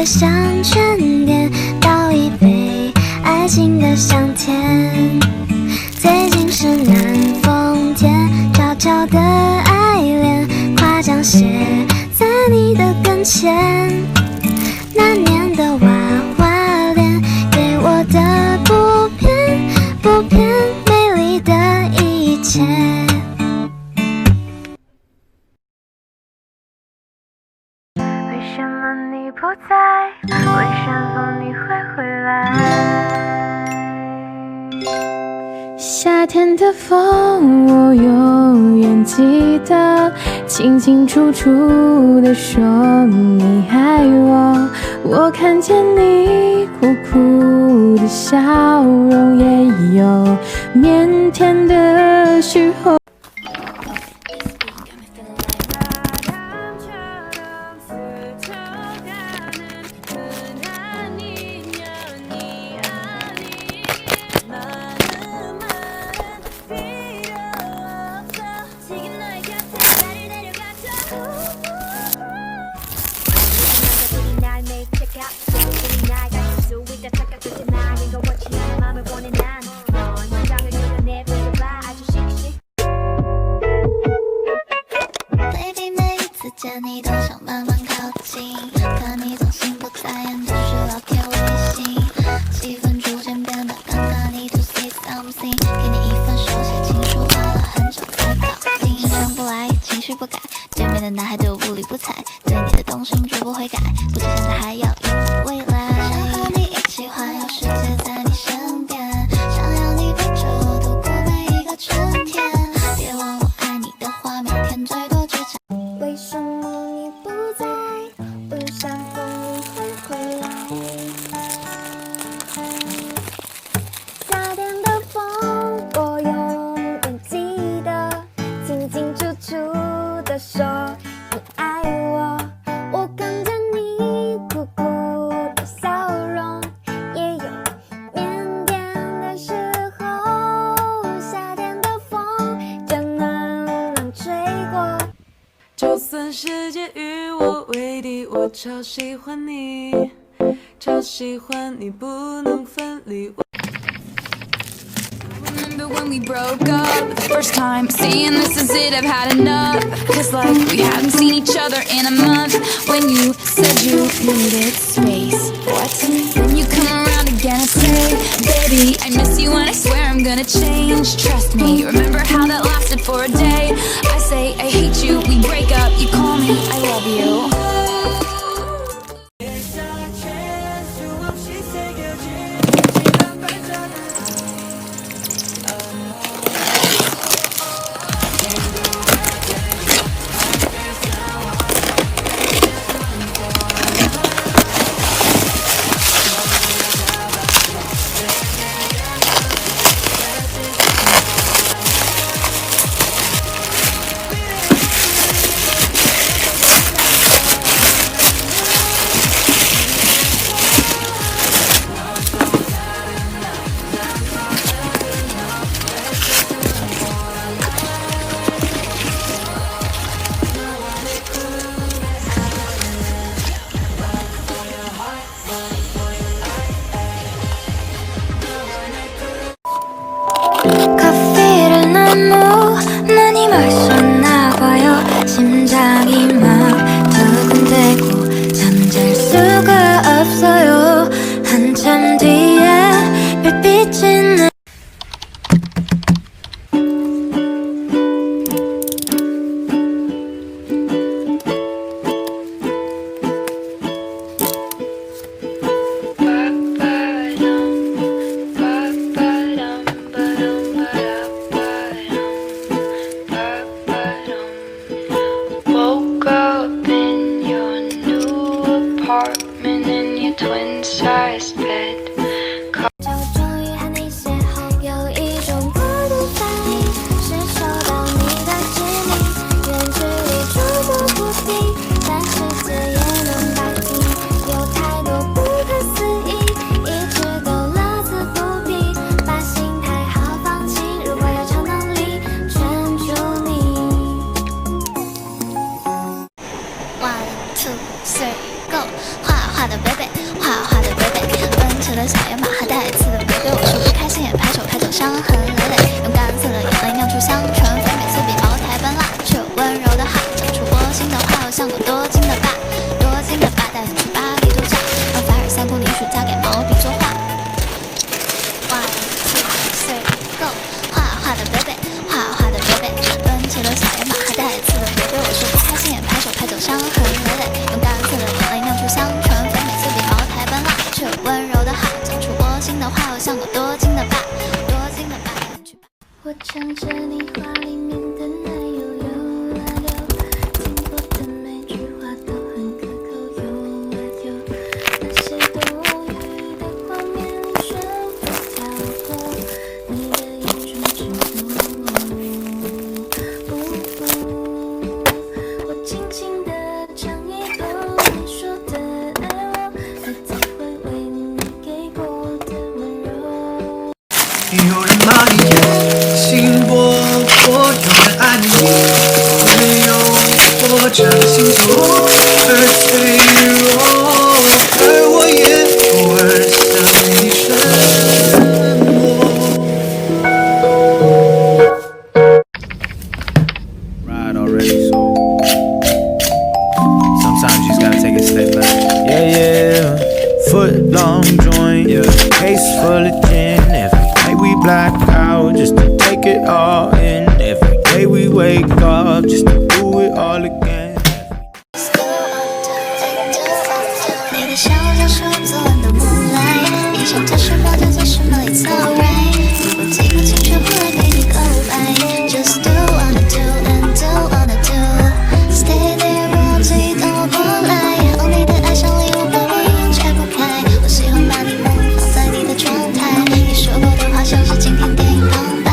的香泉店，倒一杯爱情的香甜。最近是南风天，悄悄的爱恋，夸奖写在你的跟前。那年的娃娃脸，给我的不偏美丽的一切。为什么你不在？为什么你会回来？夏天的风，我永远记得，清清楚楚地说你爱我。我看见你苦苦的笑容，也有腼腆的时候。见你都想慢慢靠近，可你总心不在焉，就是老贴微信，气氛逐渐变得尴尬。Need to say something， 给你一份手写情书，花了很久才搞定。时间不来，情绪不改，对面的男孩对我不理不睬，对你的动心绝不会改，不止现在还要有未来。想和你一起环游世界，在你身边，想要你陪着我度过每一个春天。别忘我爱你的话，每天最多只讲。为什么你不在？为什么你会回来？夏天的风，我永远记得，清清楚楚地说你爱我。我看见你苦苦的笑容，也有腼腆的时候。夏天的风，就暖暖吹过。就算世界与我为敌，我超喜欢你，超喜欢你，不能分离。Remember when we broke up the first time, saying this is it, I've had enough. Cause like we hadn't seen each other in a month. When you said you needed space, what? Then you come around again and say, baby, I miss you and I swear I'm gonna change. Trust me, remember how that lasted for a day? I say I hate you, we break up, you call me, I love you. 커피를 너무 많이 마셨나 봐요. 심장이 막 두근대고 잠잘 수가 없어요. 한참 뒤에 별빛이 나 Woke up in your new apartment in your twin-sized bed. 就终于和你邂逅，有一种孤独在，是受到你的致命，远距离捉摸不定，但世界也能摆平，有太多不可思议，一直都乐此不疲，把心态好放轻，如果有超能力圈住你。One two three。够画画的 baby， 画画的 baby， 奔驰的小野马还带刺的 baby， 我说不开心也拍手拍走伤痕累累，用干涩的眼泪酿出香醇，非每次比茅台般辣，却有温柔的好，讲出窝心的话，又像个多金的爸，多金的爸带你去巴黎度假，让凡尔赛姑娘暑假给毛笔作画。1、2、3、go， 画画的 baby， 画画的 baby， 奔驰的小野马还带刺的 baby， 我说不开心也拍手拍走伤痕累累，用干涩的眼泪酿出香醇，非每次比茅台般辣，却有温柔的好，讲出窝心的话，又像个多金的爸，多金的爸带你去巴黎。我唱着你话里面的奶油流啊流，听过的每句话都很可口有啊有，那些多余的画面你全部跳过，你的眼中只有我。我轻轻地唱一口你说的爱我，再体会为你给过的温柔。有人骂你野心勃勃，有人爱你没有我这星球，而脆弱，而我也偶尔向你沉默。Ride already, so sometimes you just gotta take a step back. Yeah, yeah. Foot long joint, yeah. Case full of gin. Every night we black out just to take it all in. Every day we wake up just to do it all again. 你的笑像是昨晚的moonlight，你想做什么就做什么 ，It's alright。如果记不清楚，后来陪你告白 ，Just do wanna do and do wanna do。Stay there， 我自己等我过来。哦，你的爱像礼物，把我一样拆不开。我喜欢把你梦放在你的窗台，你说过的话像是今天电影旁白。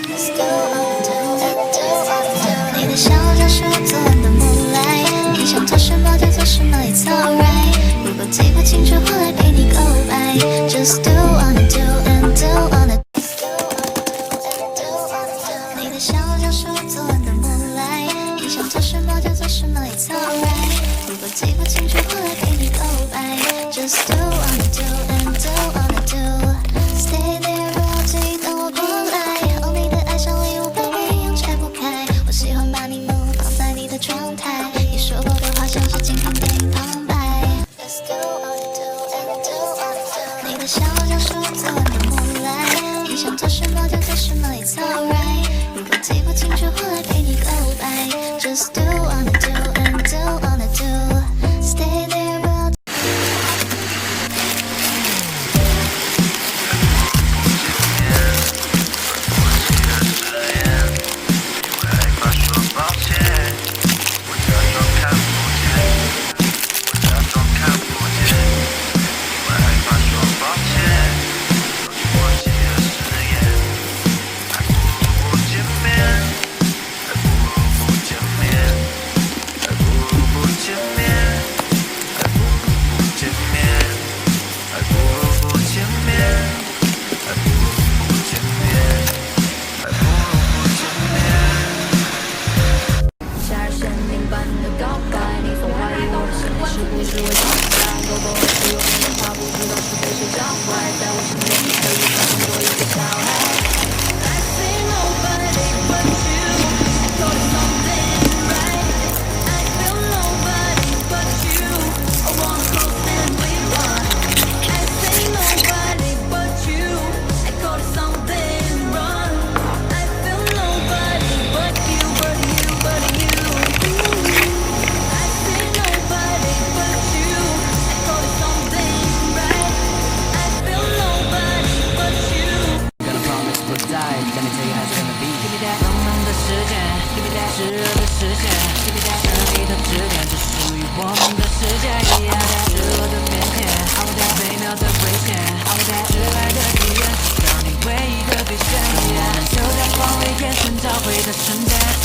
Let's do wanna do and do wanna do。你的笑像是昨晚的moonlight，你想做什么就做什么 ，It's alright。如果记不清楚，后来陪你告白 ，Just do wanna do and do wanna do。你的笑像是昨晚的moonlight，你想做什么就做什么 ，It's alright。如果记不清楚，后来陪你告白 ，Just do wanna do and do wanna do。Stay there， 我自己等我过来。哦，你的爱像礼物，把我一样拆不开。我喜欢把你梦放在你的窗台，你说过的话像是今天电影旁白。Let's do wanna do and do wanna do。你的笑像是昨晚的moonlight，你想做什么就做什么 ，It's alright。如果记不清楚，后来陪你告白，Just do wanna do and do wanna do。Stay there， 我。就在光里眼神交汇的瞬间。